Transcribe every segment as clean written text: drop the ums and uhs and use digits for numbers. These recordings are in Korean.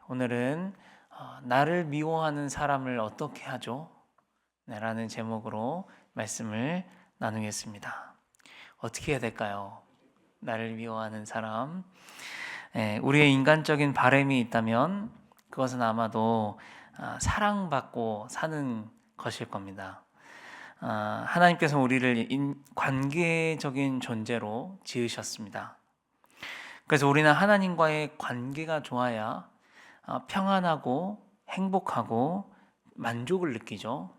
오늘은 나를 미워하는 사람을 어떻게 하죠? 네, 라는 제목으로 말씀을 나누겠습니다. 어떻게 해야 될까요? 나를 미워하는 사람. 우리의 인간적인 바람이 있다면 그것은 아마도 사랑받고 사는 것일 겁니다. 하나님께서 우리를 관계적인 존재로 지으셨습니다. 그래서 우리는 하나님과의 관계가 좋아야 평안하고 행복하고 만족을 느끼죠.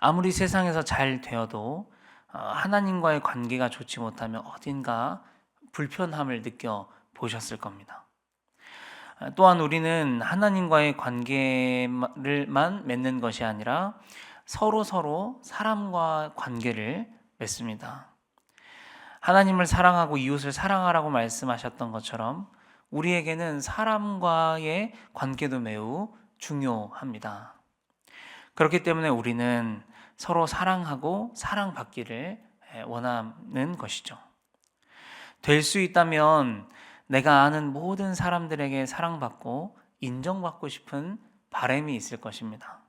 아무리 세상에서 잘 되어도 하나님과의 관계가 좋지 못하면 어딘가 불편함을 느껴 보셨을 겁니다. 또한 우리는 하나님과의 관계를만 맺는 것이 아니라 서로 사람과 관계를 맺습니다. 하나님을 사랑하고 이웃을 사랑하라고 말씀하셨던 것처럼 우리에게는 사람과의 관계도 매우 중요합니다. 그렇기 때문에 우리는 서로 사랑하고 사랑받기를 원하는 것이죠. 될 수 있다면 내가 아는 모든 사람들에게 사랑받고 인정받고 싶은 바람이 있을 것입니다.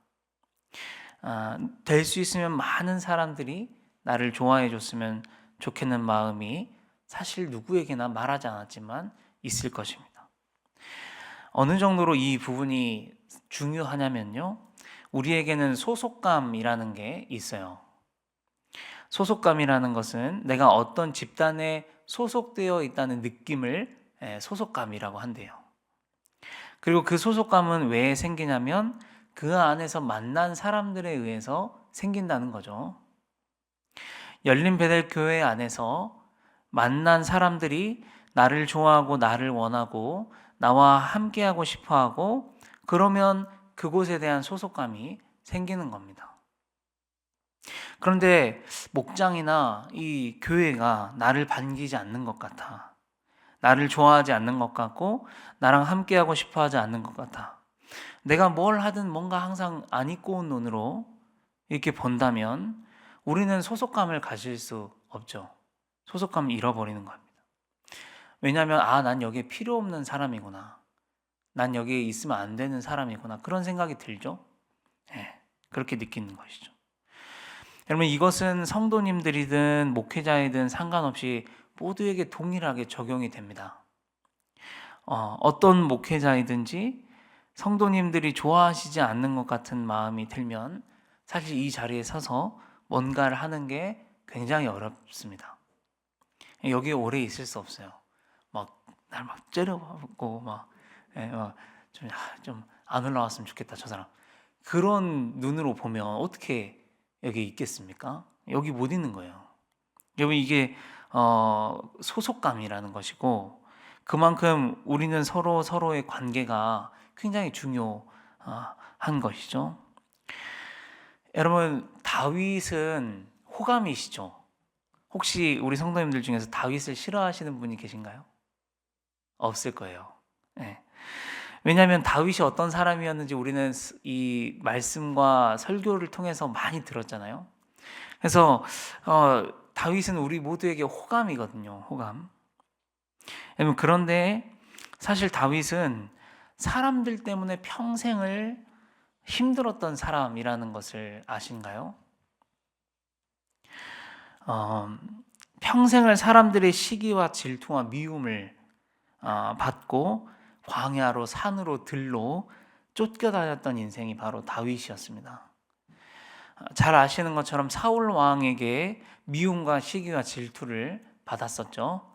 될 수 있으면 많은 사람들이 나를 좋아해 줬으면 좋겠는 마음이 사실 누구에게나 말하지 않았지만 있을 것입니다. 어느 정도로 이 부분이 중요하냐면요. 우리에게는 소속감이라는 게 있어요. 소속감이라는 것은 내가 어떤 집단에 소속되어 있다는 느낌을 소속감이라고 한대요. 그리고 그 소속감은 왜 생기냐면 그 안에서 만난 사람들에 의해서 생긴다는 거죠. 열린 베델 교회 안에서 만난 사람들이 나를 좋아하고 나를 원하고 나와 함께하고 싶어하고 그러면 그곳에 대한 소속감이 생기는 겁니다. 그런데 목장이나 이 교회가 나를 반기지 않는 것 같아. 나를 좋아하지 않는 것 같고 나랑 함께하고 싶어하지 않는 것 같아. 내가 뭘 하든 뭔가 항상 안 입고 온 눈으로 이렇게 본다면 우리는 소속감을 가질 수 없죠. 소속감을 잃어버리는 겁니다. 왜냐하면 난 여기에 필요 없는 사람이구나. 난 여기에 있으면 안 되는 사람이구나. 그런 생각이 들죠. 그렇게 느끼는 것이죠. 여러분 이것은 성도님들이든 목회자이든 상관없이 모두에게 동일하게 적용이 됩니다. 어떤 목회자이든지 성도님들이 좋아하시지 않는 것 같은 마음이 들면 사실 이 자리에 서서 뭔가를 하는 게 굉장히 어렵습니다. 여기에 오래 있을 수 없어요. 날 째려보고 좀 안 올라왔으면 좋겠다 저 사람. 그런 눈으로 보면 어떻게 여기 있겠습니까? 여기 못 있는 거예요. 여러분 이게 소속감이라는 것이고 그만큼 우리는 서로의 관계가 굉장히 중요한 것이죠. 여러분 다윗은 호감이시죠? 혹시 우리 성도님들 중에서 다윗을 싫어하시는 분이 계신가요? 없을 거예요. 네. 왜냐하면 다윗이 어떤 사람이었는지 우리는 이 말씀과 설교를 통해서 많이 들었잖아요. 그래서 다윗은 우리 모두에게 호감이거든요. 호감. 여러분 그런데 사실 다윗은 사람들 때문에 평생을 힘들었던 사람이라는 것을 아신가요? 평생을 사람들의 시기와 질투와 미움을 받고 광야로 산으로 들로 쫓겨다녔던 인생이 바로 다윗이었습니다. 잘 아시는 것처럼 사울 왕에게 미움과 시기와 질투를 받았었죠.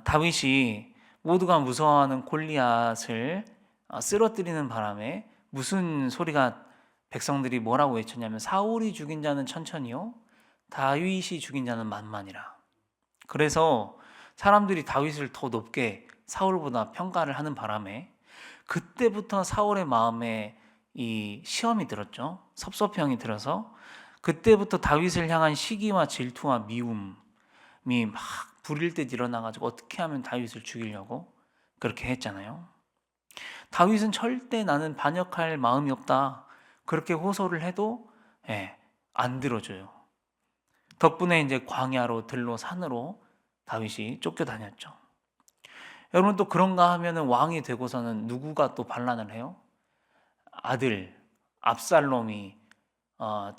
다윗이 모두가 무서워하는 골리앗을 쓰러뜨리는 바람에 무슨 소리가 백성들이 뭐라고 외쳤냐면 사울이 죽인 자는 천천히요 다윗이 죽인 자는 만만이라. 그래서 사람들이 다윗을 더 높게 사울보다 평가를 하는 바람에 그때부터 사울의 마음에 이 시험이 들었죠. 섭섭형이 들어서 그때부터 다윗을 향한 시기와 질투와 미움이 막 불일 듯 일어나가지고 어떻게 하면 다윗을 죽이려고 그렇게 했잖아요. 다윗은 절대 나는 반역할 마음이 없다 그렇게 호소를 해도 안 들어줘요. 덕분에 이제 광야로 들로 산으로 다윗이 쫓겨다녔죠. 여러분 또 그런가 하면은 왕이 되고서는 누구가 또 반란을 해요? 아들 압살롬이 어,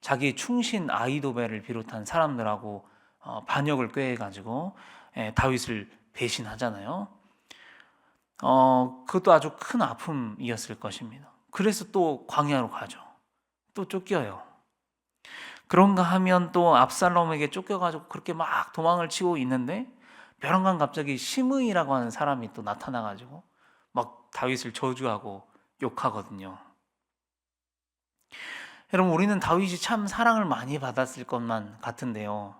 자기 충신 아히도벨을 비롯한 사람들하고 반역을 꾀해가지고 다윗을 배신하잖아요. 그것도 아주 큰 아픔이었을 것입니다. 그래서 또 광야로 가죠. 또 쫓겨요. 그런가 하면 또 압살롬에게 쫓겨가지고 그렇게 막 도망을 치고 있는데 벼랑간 갑자기 시므이라고 하는 사람이 또 나타나가지고 막 다윗을 저주하고 욕하거든요. 여러분 우리는 다윗이 참 사랑을 많이 받았을 것만 같은데요.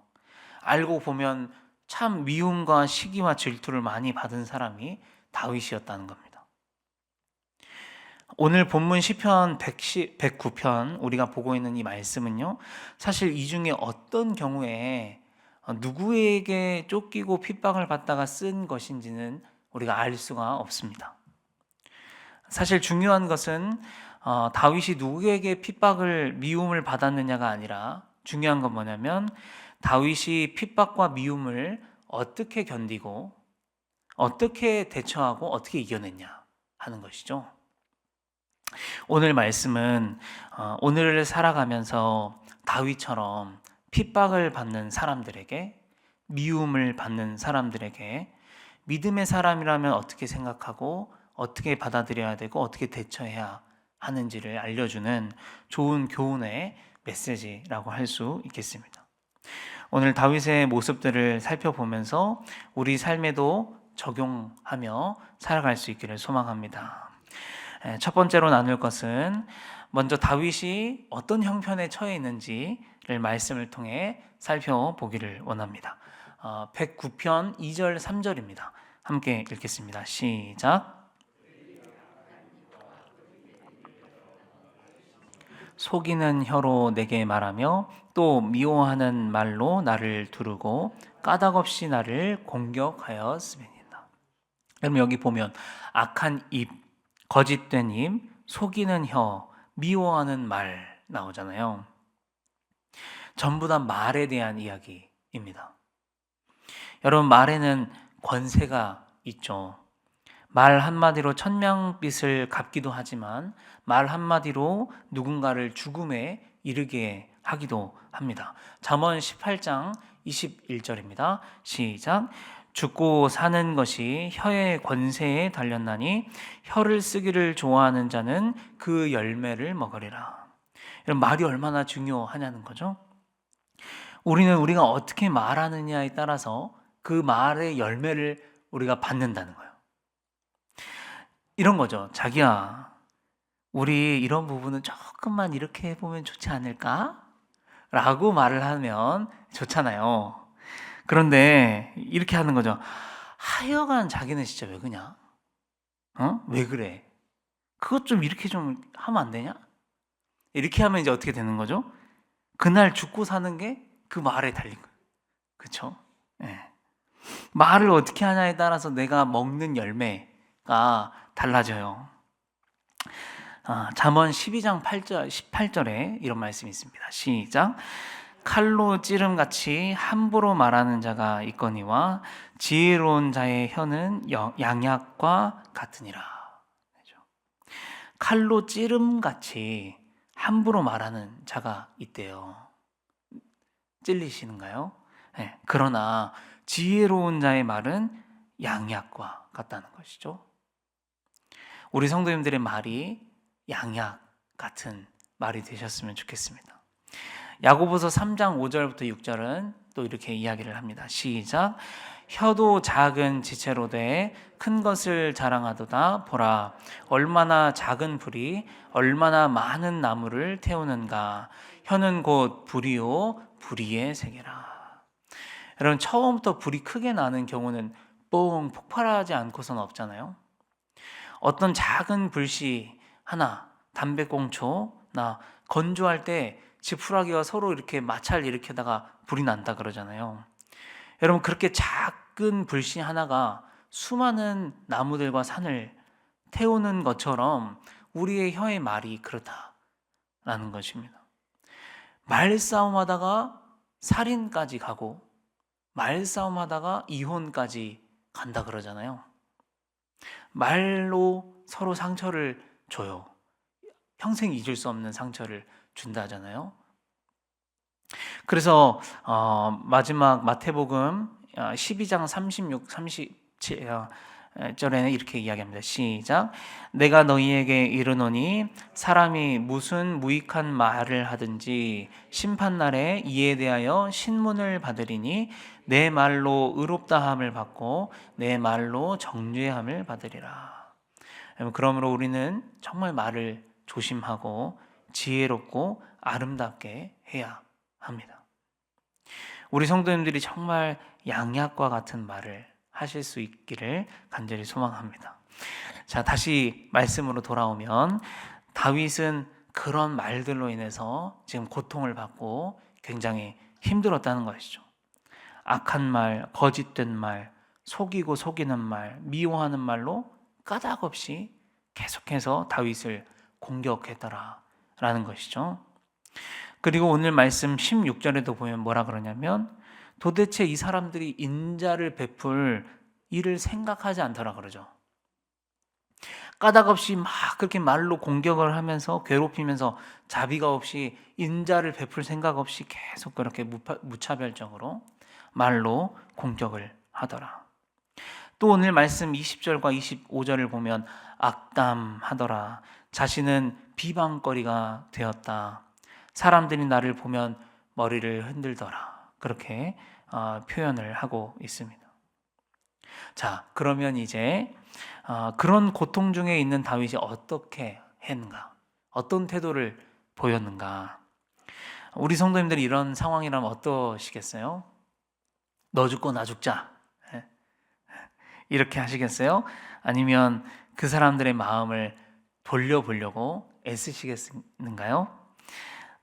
알고 보면 참 미움과 시기와 질투를 많이 받은 사람이 다윗이었다는 겁니다. 오늘 본문 시편 109편 우리가 보고 있는 이 말씀은요. 사실 이 중에 어떤 경우에 누구에게 쫓기고 핍박을 받다가 쓴 것인지는 우리가 알 수가 없습니다. 사실 중요한 것은 다윗이 누구에게 핍박을 미움을 받았느냐가 아니라 중요한 건 뭐냐면 다윗이 핍박과 미움을 어떻게 견디고 어떻게 대처하고 어떻게 이겨냈냐 하는 것이죠. 오늘 말씀은 오늘을 살아가면서 다윗처럼 핍박을 받는 사람들에게 미움을 받는 사람들에게 믿음의 사람이라면 어떻게 생각하고 어떻게 받아들여야 되고 어떻게 대처해야 하는지를 알려주는 좋은 교훈의 메시지라고 할 수 있겠습니다. 오늘 다윗의 모습들을 살펴보면서 우리 삶에도 적용하며 살아갈 수 있기를 소망합니다. 첫 번째로 나눌 것은 먼저 다윗이 어떤 형편에 처해 있는지를 말씀을 통해 살펴보기를 원합니다. 109편 2절 3절입니다. 함께 읽겠습니다. 시작. 속이는 혀로 내게 말하며 또 미워하는 말로 나를 두르고 까닭없이 나를 공격하였음이니이다. 여러분 여기 보면 악한 입, 거짓된 입, 속이는 혀, 미워하는 말 나오잖아요. 전부 다 말에 대한 이야기입니다. 여러분 말에는 권세가 있죠. 말 한마디로 천냥빚을 갚기도 하지만 말 한마디로 누군가를 죽음에 이르게 하기도 합니다. 잠언 18장 21절입니다. 시작. 죽고 사는 것이 혀의 권세에 달렸나니 혀를 쓰기를 좋아하는 자는 그 열매를 먹으리라. 이런 말이 얼마나 중요하냐는 거죠. 우리가 어떻게 말하느냐에 따라서 그 말의 열매를 우리가 받는다는 거예요. 이런 거죠. 자기야, 우리 이런 부분은 조금만 이렇게 해보면 좋지 않을까? 라고 말을 하면 좋잖아요. 그런데 이렇게 하는 거죠. 하여간 자기는 진짜 왜 그냐? 왜 그래? 그것 좀 이렇게 좀 하면 안 되냐? 이렇게 하면 이제 어떻게 되는 거죠? 그날 죽고 사는 게 그 말에 달린 거예요. 그렇죠? 네. 말을 어떻게 하냐에 따라서 내가 먹는 열매가 달라져요. 잠언 12장 18절에 이런 말씀이 있습니다. 시작. 칼로 찌름같이 함부로 말하는 자가 있거니와 지혜로운 자의 혀는 양약과 같으니라. 칼로 찌름같이 함부로 말하는 자가 있대요. 찔리시는가요? 네. 그러나 지혜로운 자의 말은 양약과 같다는 것이죠. 우리 성도님들의 말이 양약 같은 말이 되셨으면 좋겠습니다. 야고보서 3장 5절부터 6절은 또 이렇게 이야기를 합니다. 시작. 혀도 작은 지체로 돼 큰 것을 자랑하도다. 보라, 얼마나 작은 불이 얼마나 많은 나무를 태우는가. 혀는 곧 불이요 불의의 세계라. 여러분 처음부터 불이 크게 나는 경우는 뻥 폭발하지 않고서는 없잖아요. 어떤 작은 불씨 하나, 담배꽁초나 건조할 때 지푸라기가 서로 이렇게 마찰 일으키다가 불이 난다 그러잖아요. 여러분 그렇게 작은 불씨 하나가 수많은 나무들과 산을 태우는 것처럼 우리의 혀의 말이 그렇다라는 것입니다. 말싸움하다가 살인까지 가고 말싸움하다가 이혼까지 간다 그러잖아요. 말로 서로 상처를 줘요. 평생 잊을 수 없는 상처를 준다잖아요. 그래서 마지막 마태복음 12장 36, 37 절에는 이렇게 이야기합니다. 시작. 내가 너희에게 이르노니 사람이 무슨 무익한 말을 하든지 심판날에 이에 대하여 신문을 받으리니 내 말로 의롭다함을 받고 내 말로 정죄함을 받으리라. 그러므로 우리는 정말 말을 조심하고 지혜롭고 아름답게 해야 합니다. 우리 성도님들이 정말 양약과 같은 말을 하실 수 있기를 간절히 소망합니다. 자, 다시 말씀으로 돌아오면 다윗은 그런 말들로 인해서 지금 고통을 받고 굉장히 힘들었다는 것이죠. 악한 말, 거짓된 말, 속이고 속이는 말, 미워하는 말로 까닭없이 계속해서 다윗을 공격했더라라는 것이죠. 그리고 오늘 말씀 16절에도 보면 뭐라 그러냐면 도대체 이 사람들이 인자를 베풀 일을 생각하지 않더라 그러죠. 까닭없이 막 그렇게 말로 공격을 하면서 괴롭히면서 자비가 없이 인자를 베풀 생각 없이 계속 그렇게 무차별적으로 말로 공격을 하더라. 또 오늘 말씀 20절과 25절을 보면 악담하더라. 자신은 비방거리가 되었다. 사람들이 나를 보면 머리를 흔들더라. 그렇게 표현을 하고 있습니다. 자, 그러면 이제 그런 고통 중에 있는 다윗이 어떻게 했는가? 어떤 태도를 보였는가? 우리 성도님들이 이런 상황이라면 어떠시겠어요? 너 죽고 나 죽자. 이렇게 하시겠어요? 아니면 그 사람들의 마음을 돌려보려고 애쓰시겠는가요?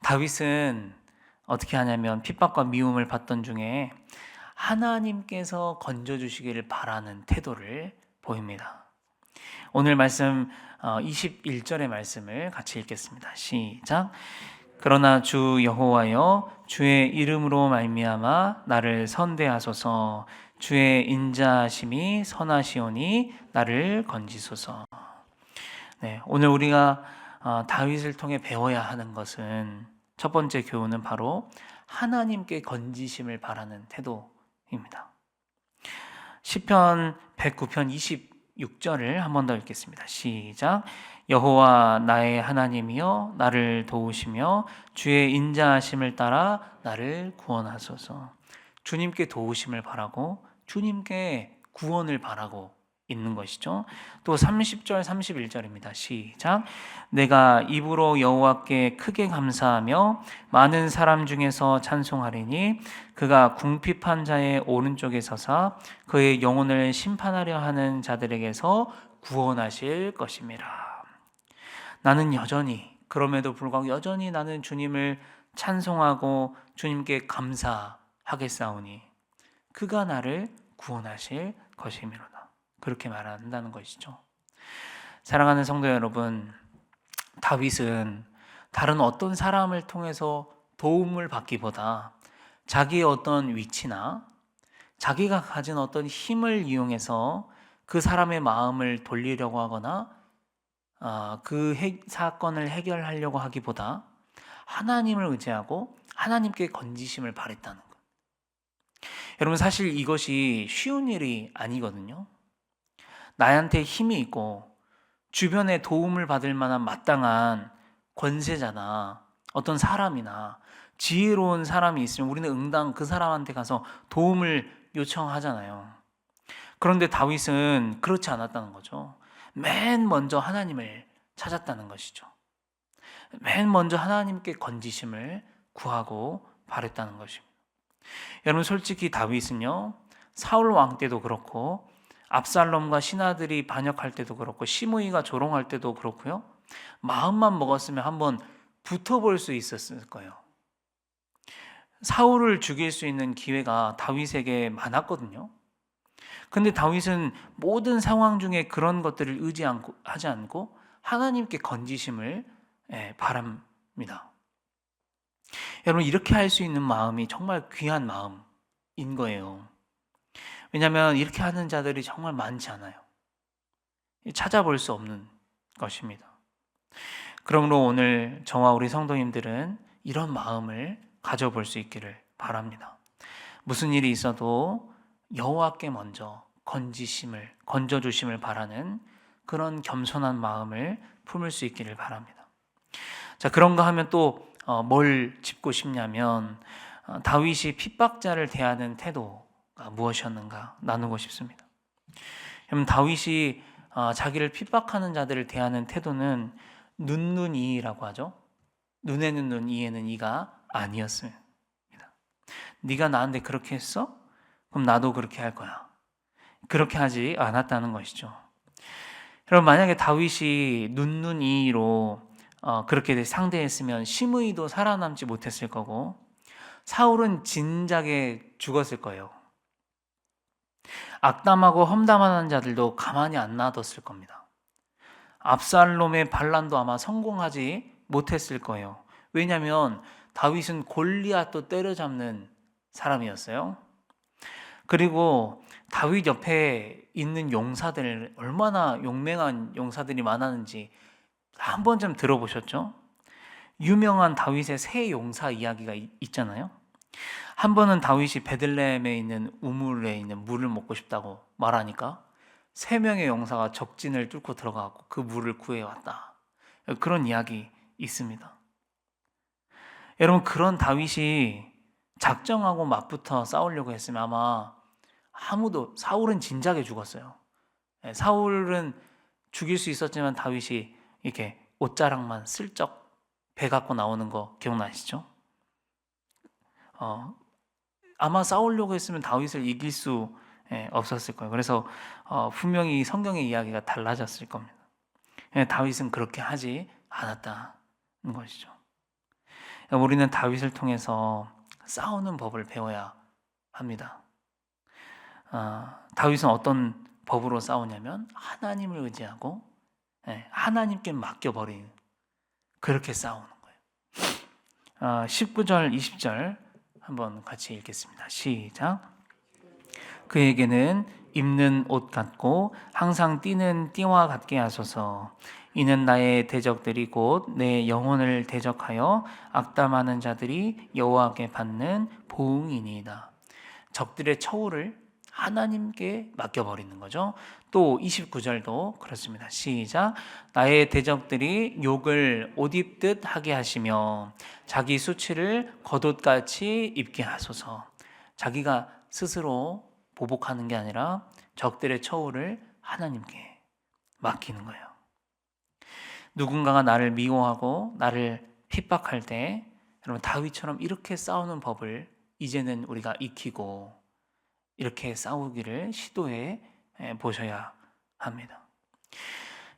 다윗은 어떻게 하냐면 핍박과 미움을 받던 중에 하나님께서 건져주시기를 바라는 태도를 보입니다. 오늘 말씀 21절의 말씀을 같이 읽겠습니다. 시작. 그러나 주 여호와여 주의 이름으로 말미암아 나를 선대하소서. 주의 인자하심이 선하시오니 나를 건지소서. 네, 오늘 우리가 다윗을 통해 배워야 하는 것은 첫 번째 교훈은 바로 하나님께 건지심을 바라는 태도입니다. 시편 109편 26절을 한 번 더 읽겠습니다. 시작. 여호와 나의 하나님이여 나를 도우시며 주의 인자하심을 따라 나를 구원하소서. 주님께 도우심을 바라고 주님께 구원을 바라고 있는 것이죠. 또 30절 31절입니다. 시작. 내가 입으로 여호와께 크게 감사하며 많은 사람 중에서 찬송하리니 그가 궁핍한 자의 오른쪽에 서사 그의 영혼을 심판하려 하는 자들에게서 구원하실 것임이라. 나는 여전히 그럼에도 불구하고 여전히 나는 주님을 찬송하고 주님께 감사하겠사오니 그가 나를 구원하실 것이미로다. 그렇게 말한다는 것이죠. 사랑하는 성도 여러분, 다윗은 다른 어떤 사람을 통해서 도움을 받기보다 자기의 어떤 위치나 자기가 가진 어떤 힘을 이용해서 그 사람의 마음을 돌리려고 하거나 그 사건을 해결하려고 하기보다 하나님을 의지하고 하나님께 건지심을 바랬다는 것. 여러분, 사실 이것이 쉬운 일이 아니거든요. 나한테 힘이 있고 주변에 도움을 받을 만한 마땅한 권세자나 어떤 사람이나 지혜로운 사람이 있으면 우리는 응당 그 사람한테 가서 도움을 요청하잖아요. 그런데 다윗은 그렇지 않았다는 거죠. 맨 먼저 하나님을 찾았다는 것이죠. 맨 먼저 하나님께 건지심을 구하고 바랬다는 것입니다. 여러분, 솔직히 다윗은요, 사울 왕 때도 그렇고 압살롬과 신하들이 반역할 때도 그렇고 시므이가 조롱할 때도 그렇고요, 마음만 먹었으면 한번 붙어볼 수 있었을 거예요. 사울을 죽일 수 있는 기회가 다윗에게 많았거든요. 근데 다윗은 모든 상황 중에 그런 것들을 하지 않고 하나님께 건지심을 바랍니다. 여러분, 이렇게 할 수 있는 마음이 정말 귀한 마음인 거예요. 왜냐하면 이렇게 하는 자들이 정말 많지 않아요. 찾아볼 수 없는 것입니다. 그러므로 오늘 저와 우리 성도님들은 이런 마음을 가져볼 수 있기를 바랍니다. 무슨 일이 있어도 여호와께 먼저 건져주심을 바라는 그런 겸손한 마음을 품을 수 있기를 바랍니다. 자, 그런가 하면 또 뭘 짚고 싶냐면 다윗이 핍박자를 대하는 태도가 무엇이었는가 나누고 싶습니다. 그럼 다윗이 자기를 핍박하는 자들을 대하는 태도는 눈이라고 하죠. 눈에는 눈, 이에는 이가 아니었습니다. 네가 나한테 그렇게 했어? 그럼 나도 그렇게 할 거야. 그렇게 하지 않았다는 것이죠. 여러분, 만약에 다윗이 눈이로 그렇게 상대했으면 심의도 살아남지 못했을 거고 사울은 진작에 죽었을 거예요. 악담하고 험담하는 자들도 가만히 안 놔뒀을 겁니다. 압살롬의 반란도 아마 성공하지 못했을 거예요. 왜냐하면 다윗은 골리앗도 때려잡는 사람이었어요. 그리고 다윗 옆에 있는 용사들, 얼마나 용맹한 용사들이 많았는지 한 번쯤 들어보셨죠? 유명한 다윗의 세 용사 이야기가 있잖아요. 한 번은 다윗이 베들레헴에 있는 우물에 있는 물을 먹고 싶다고 말하니까 세 명의 용사가 적진을 뚫고 들어가고 그 물을 구해왔다. 그런 이야기 있습니다. 여러분, 그런 다윗이 작정하고 맞붙어 싸우려고 했으면 아마 사울은 진작에 죽었어요. 사울은 죽일 수 있었지만 다윗이 이렇게 옷자락만 슬쩍 배 갖고 나오는 거 기억나시죠? 아마 싸우려고 했으면 다윗을 이길 수 없었을 거예요. 그래서 분명히 성경의 이야기가 달라졌을 겁니다. 다윗은 그렇게 하지 않았다는 것이죠. 우리는 다윗을 통해서 싸우는 법을 배워야 합니다. 다윗은 어떤 법으로 싸우냐면 하나님을 의지하고 하나님께 맡겨버리는, 그렇게 싸우는 거예요. 19절 20절 한번 같이 읽겠습니다. 시작. 그에게는 입는 옷 같고 항상 뛰는 띠와 같게 하소서. 이는 나의 대적들이 곧 내 영혼을 대적하여 악담하는 자들이 여호와께 받는 보응이니이다. 적들의 처우를 하나님께 맡겨버리는 거죠. 또 29절도 그렇습니다. 시작. 나의 대적들이 욕을 옷 입듯 하게 하시며 자기 수치를 겉옷같이 입게 하소서. 자기가 스스로 보복하는 게 아니라 적들의 처우를 하나님께 맡기는 거예요. 누군가가 나를 미워하고 나를 핍박할 때 여러분, 다윗처럼 이렇게 싸우는 법을 이제는 우리가 익히고 이렇게 싸우기를 시도해 보셔야 합니다.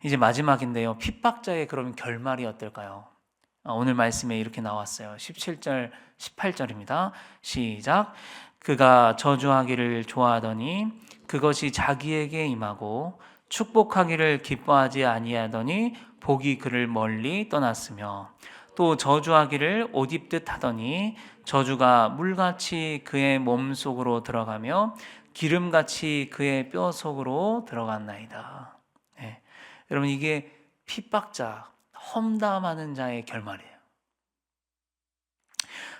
이제 마지막인데요. 핍박자의 그러면 결말이 어떨까요? 오늘 말씀에 이렇게 나왔어요. 17절, 18절입니다. 시작. 그가 저주하기를 좋아하더니 그것이 자기에게 임하고 축복하기를 기뻐하지 아니하더니 복이 그를 멀리 떠났으며 또 저주하기를 옷 입듯 하더니 저주가 물같이 그의 몸속으로 들어가며 기름같이 그의 뼈 속으로 들어갔나이다. 네. 여러분, 이게 핍박자, 험담하는 자의 결말이에요.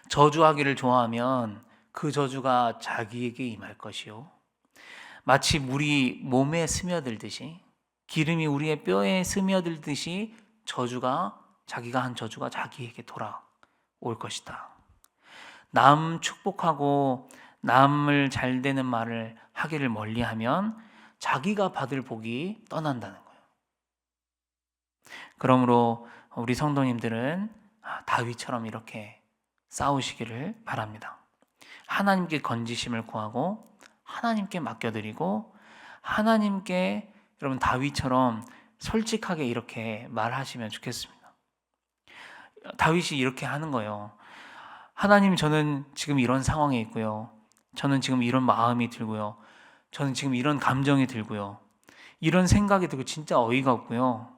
저주하기를 좋아하면 그 저주가 자기에게 임할 것이요, 마치 물이 몸에 스며들듯이, 기름이 우리의 뼈에 스며들듯이 자기가 한 저주가 자기에게 돌아올 것이다. 남 축복하고 남을 잘 되는 말을 하기를 멀리하면 자기가 받을 복이 떠난다는 거예요. 그러므로 우리 성도님들은 다윗처럼 이렇게 싸우시기를 바랍니다. 하나님께 건지심을 구하고 하나님께 맡겨드리고 하나님께, 여러분, 다윗처럼 솔직하게 이렇게 말하시면 좋겠습니다. 다윗이 이렇게 하는 거예요. 하나님, 저는 지금 이런 상황에 있고요. 저는 지금 이런 마음이 들고요. 저는 지금 이런 감정이 들고요. 이런 생각이 들고 진짜 어이가 없고요.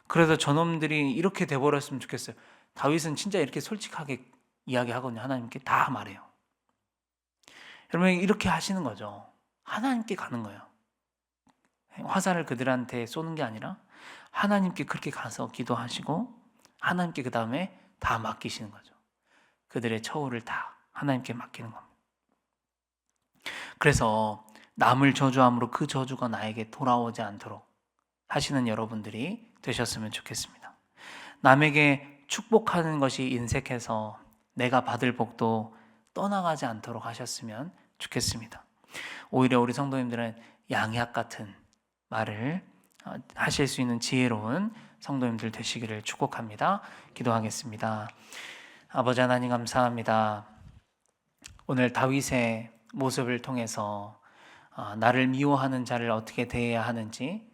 그래서 저놈들이 이렇게 돼버렸으면 좋겠어요. 다윗은 진짜 이렇게 솔직하게 이야기하거든요. 하나님께 다 말해요. 여러분, 이렇게 하시는 거죠. 하나님께 가는 거예요. 화살을 그들한테 쏘는 게 아니라 하나님께 그렇게 가서 기도하시고 하나님께 그 다음에 다 맡기시는 거죠. 그들의 처우를 다 하나님께 맡기는 겁니다. 그래서 남을 저주함으로 그 저주가 나에게 돌아오지 않도록 하시는 여러분들이 되셨으면 좋겠습니다. 남에게 축복하는 것이 인색해서 내가 받을 복도 떠나가지 않도록 하셨으면 좋겠습니다. 오히려 우리 성도님들은 양약 같은 말을 하실 수 있는 지혜로운 성도님들 되시기를 축복합니다. 기도하겠습니다. 아버지 하나님 감사합니다. 오늘 다윗의 모습을 통해서 나를 미워하는 자를 어떻게 대해야 하는지,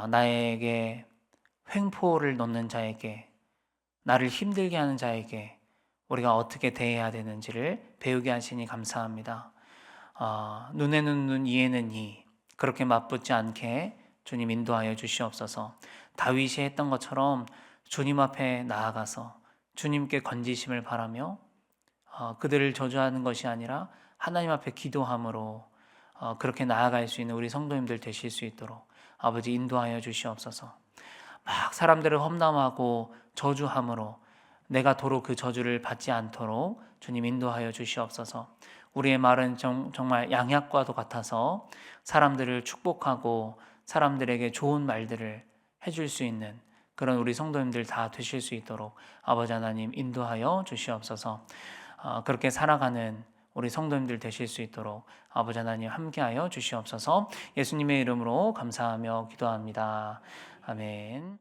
나에게 횡포를 놓는 자에게, 나를 힘들게 하는 자에게 우리가 어떻게 대해야 되는지를 배우게 하시니 감사합니다. 눈에는 눈, 이에는 이, 그렇게 맞붙지 않게 주님 인도하여 주시옵소서. 다윗이 했던 것처럼 주님 앞에 나아가서 주님께 건지심을 바라며 그들을 저주하는 것이 아니라 하나님 앞에 기도함으로 그렇게 나아갈 수 있는 우리 성도님들 되실 수 있도록 아버지 인도하여 주시옵소서. 막 사람들을 험담하고 저주함으로 내가 도로 그 저주를 받지 않도록 주님 인도하여 주시옵소서. 우리의 말은 정말 양약과도 같아서 사람들을 축복하고 사람들에게 좋은 말들을 해줄 수 있는 그런 우리 성도님들 다 되실 수 있도록 아버지 하나님 인도하여 주시옵소서. 그렇게 살아가는 우리 성도님들 되실 수 있도록 아버지 하나님 함께하여 주시옵소서. 예수님의 이름으로 감사하며 기도합니다. 아멘.